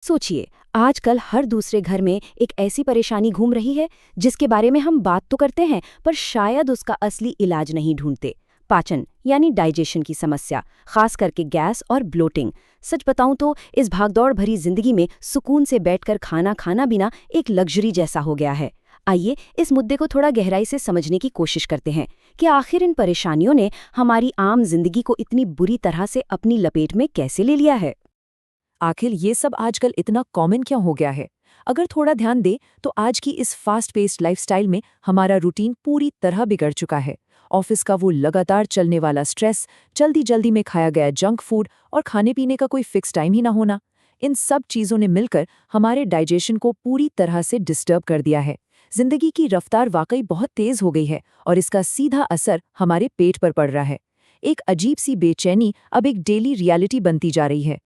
सोचिए, आजकल हर दूसरे घर में एक ऐसी परेशानी घूम रही है जिसके बारे में हम बात तो करते हैं पर शायद उसका असली इलाज नहीं ढूंढते। पाचन यानी डाइजेशन की समस्या, खास करके गैस और ब्लोटिंग। सच बताऊं तो इस भागदौड़ भरी जिंदगी में सुकून से बैठकर खाना खाना बिना एक लग्जरी जैसा हो गया है। आइए इस मुद्दे को थोड़ा गहराई से समझने की कोशिश करते हैं कि आखिर इन परेशानियों ने हमारी आम जिंदगी को इतनी बुरी तरह से अपनी लपेट में कैसे ले लिया है। आखिर ये सब आजकल इतना कॉमन क्यों हो गया है? अगर थोड़ा ध्यान दे तो आज की इस फास्ट पेस्ड लाइफस्टाइल में हमारा रूटीन पूरी तरह बिगड़ चुका है। ऑफिस का वो लगातार चलने वाला स्ट्रेस, जल्दी जल्दी में खाया गया जंक फूड और खाने पीने का कोई फिक्स टाइम ही ना होना, इन सब चीज़ों ने मिलकर हमारे डाइजेशन को पूरी तरह से डिस्टर्ब कर दिया है। जिंदगी की रफ्तार वाकई बहुत तेज हो गई है और इसका सीधा असर हमारे पेट पर पड़ रहा है। एक अजीब सी बेचैनी अब एक डेली रियलिटी बनती जा रही है।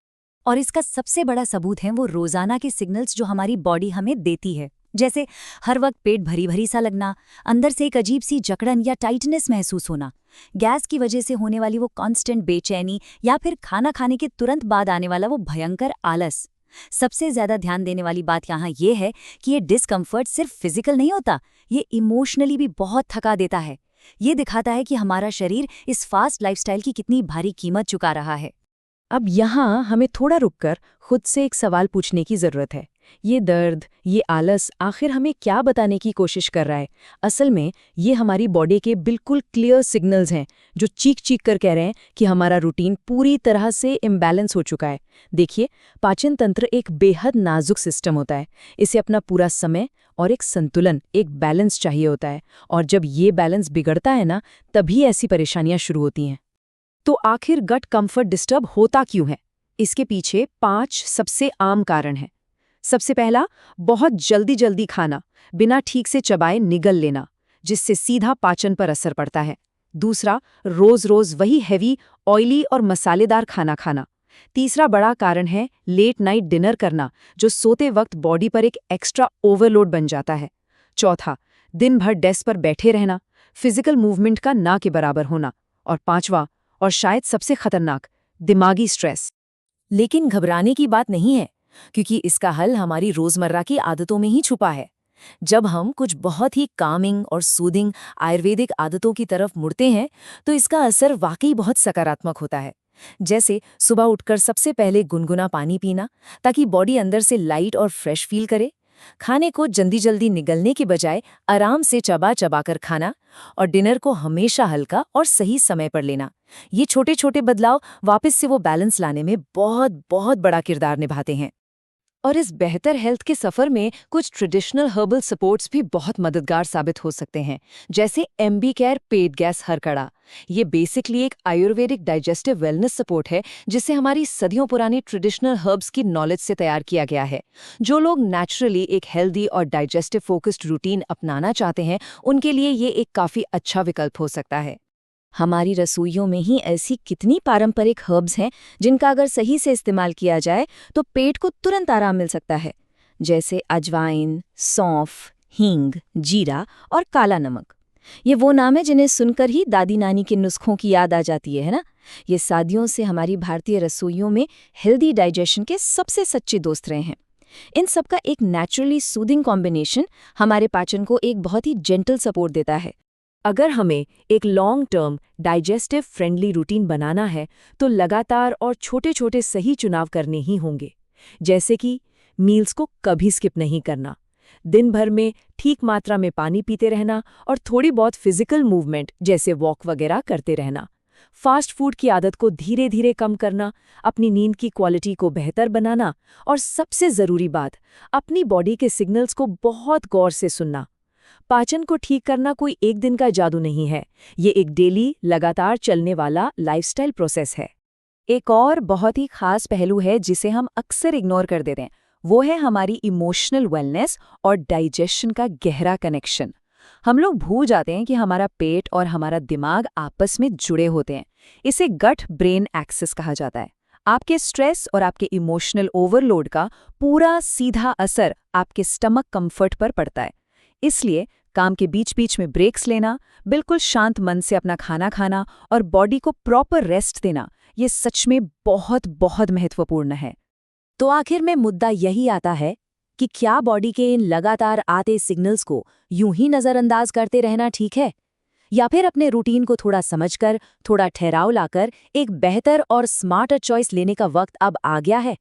और इसका सबसे बड़ा सबूत है वो रोजाना के सिग्नल्स जो हमारी बॉडी हमें देती है। जैसे हर वक्त पेट भरी भरी सा लगना, अंदर से एक अजीब सी जकड़न या टाइटनेस महसूस होना, गैस की वजह से होने वाली वो कांस्टेंट बेचैनी, या फिर खाना खाने के तुरंत बाद आने वाला वो भयंकर आलस। सबसे ज्यादा ध्यान देने वाली बात यहाँ ये है कि ये डिस्कम्फर्ट सिर्फ फिजिकल नहीं होता, ये इमोशनली भी बहुत थका देता है। ये दिखाता है कि हमारा शरीर इस फास्ट लाइफस्टाइल की कितनी भारी कीमत चुका रहा है। अब यहाँ हमें थोड़ा रुककर खुद से एक सवाल पूछने की ज़रूरत है। ये दर्द, ये आलस आखिर हमें क्या बताने की कोशिश कर रहा है? असल में ये हमारी बॉडी के बिल्कुल क्लियर सिग्नल्स हैं जो चीख चीख कर कह रहे हैं कि हमारा रूटीन पूरी तरह से इम्बैलेंस हो चुका है। देखिए, पाचन तंत्र एक बेहद नाजुक सिस्टम होता है। इसे अपना पूरा समय और एक संतुलन, एक बैलेंस चाहिए होता है, और जब ये बैलेंस बिगड़ता है ना, तभी ऐसी परेशानियां शुरू होती हैं। तो आखिर गट कंफर्ट डिस्टर्ब होता क्यों है? इसके पीछे 5 सबसे आम कारण हैं। सबसे पहला, बहुत जल्दी जल्दी खाना, बिना ठीक से चबाए निगल लेना, जिससे सीधा पाचन पर असर पड़ता है। दूसरा, रोज रोज वही हैवी, ऑयली और मसालेदार खाना खाना। तीसरा बड़ा कारण है लेट नाइट डिनर करना, जो सोते वक्त बॉडी पर एक एक्स्ट्रा ओवरलोड बन जाता है। चौथा, दिन भर डेस्क पर बैठे रहना, फिजिकल मूवमेंट का ना के बराबर होना। और पांचवा और शायद सबसे खतरनाक, दिमागी स्ट्रेस। लेकिन घबराने की बात नहीं है, क्योंकि इसका हल हमारी रोजमर्रा की आदतों में ही छुपा है। जब हम कुछ बहुत ही कामिंग और सूदिंग आयुर्वेदिक आदतों की तरफ मुड़ते हैं, तो इसका असर वाकई बहुत सकारात्मक होता है। जैसे सुबह उठकर सबसे पहले गुनगुना पानी पीना, ताकि बॉडी अंदर से लाइट और फ्रेश फील करे। खाने को जल्दी जल्दी निगलने के बजाय आराम से चबा चबा कर खाना, और डिनर को हमेशा हल्का और सही समय पर लेना। ये छोटे छोटे बदलाव वापस से वो बैलेंस लाने में बहुत बहुत बड़ा किरदार निभाते हैं। और इस बेहतर हेल्थ के सफ़र में कुछ ट्रेडिशनल हर्बल सपोर्ट्स भी बहुत मददगार साबित हो सकते हैं, जैसे एमबी केयर पेट गैस हरकड़ा। ये बेसिकली एक आयुर्वेदिक डाइजेस्टिव वेलनेस सपोर्ट है, जिसे हमारी सदियों पुरानी ट्रेडिशनल हर्ब्स की नॉलेज से तैयार किया गया है। जो लोग नेचुरली एक हेल्दी और डाइजेस्टिव फोकस्ड रूटीन अपनाना चाहते हैं, उनके लिए ये एक काफ़ी अच्छा विकल्प हो सकता है। हमारी रसोइयों में ही ऐसी कितनी पारंपरिक हर्ब्स हैं जिनका अगर सही से इस्तेमाल किया जाए तो पेट को तुरंत आराम मिल सकता है। जैसे अजवाइन, सौंफ, हींग, जीरा और काला नमक। ये वो नाम है जिन्हें सुनकर ही दादी नानी के नुस्खों की याद आ जाती है ना? ये सदियों से हमारी भारतीय रसोइयों में हेल्दी डाइजेशन के सबसे सच्चे दोस्त रहे हैं। इन सब का एक नेचुरली सूदिंग कॉम्बिनेशन हमारे पाचन को एक बहुत ही जेंटल सपोर्ट देता है। अगर हमें एक long term digestive friendly routine बनाना है, तो लगातार और छोटे छोटे सही चुनाव करने ही होंगे। जैसे कि मील्स को कभी स्किप नहीं करना, दिन भर में ठीक मात्रा में पानी पीते रहना, और थोड़ी बहुत फिजिकल मूवमेंट जैसे वॉक वगैरह करते रहना। फास्ट फूड की आदत को धीरे धीरे कम करना, अपनी नींद की क्वालिटी को बेहतर बनाना, और सबसे ज़रूरी बात, अपनी बॉडी के सिग्नल्स को बहुत गौर से सुनना। पाचन को ठीक करना कोई एक दिन का जादू नहीं है, ये एक डेली लगातार चलने वाला लाइफस्टाइल प्रोसेस है। एक और बहुत ही खास पहलू है जिसे हम अक्सर इग्नोर कर देते हैं, वो है हमारी इमोशनल वेलनेस और डाइजेशन का गहरा कनेक्शन। हम लोग भूल जाते हैं कि हमारा पेट और हमारा दिमाग आपस में जुड़े होते हैं। इसे गट ब्रेन एक्सिस कहा जाता है। आपके स्ट्रेस और आपके इमोशनल ओवरलोड का पूरा सीधा असर आपके स्टमक कंफर्ट पर पड़ता है। इसलिए काम के बीच बीच में ब्रेक्स लेना, बिल्कुल शांत मन से अपना खाना खाना और बॉडी को प्रॉपर रेस्ट देना, ये सच में बहुत बहुत महत्वपूर्ण है। तो आखिर में मुद्दा यही आता है कि क्या बॉडी के इन लगातार आते सिग्नल्स को यूं ही नज़रअंदाज करते रहना ठीक है, या फिर अपने रूटीन को थोड़ा समझकर, थोड़ा ठहराव लाकर एक बेहतर और स्मार्टर चॉइस लेने का वक्त अब आ गया है।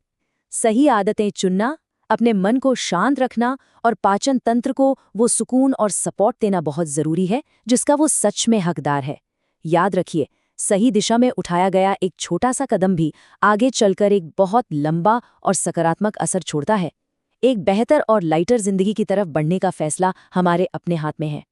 सही आदतें चुनना, अपने मन को शांत रखना और पाचन तंत्र को वो सुकून और सपोर्ट देना बहुत ज़रूरी है जिसका वो सच में हकदार है। याद रखिए, सही दिशा में उठाया गया एक छोटा सा कदम भी आगे चलकर एक बहुत लंबा और सकारात्मक असर छोड़ता है। एक बेहतर और लाइटर जिंदगी की तरफ बढ़ने का फैसला हमारे अपने हाथ में है।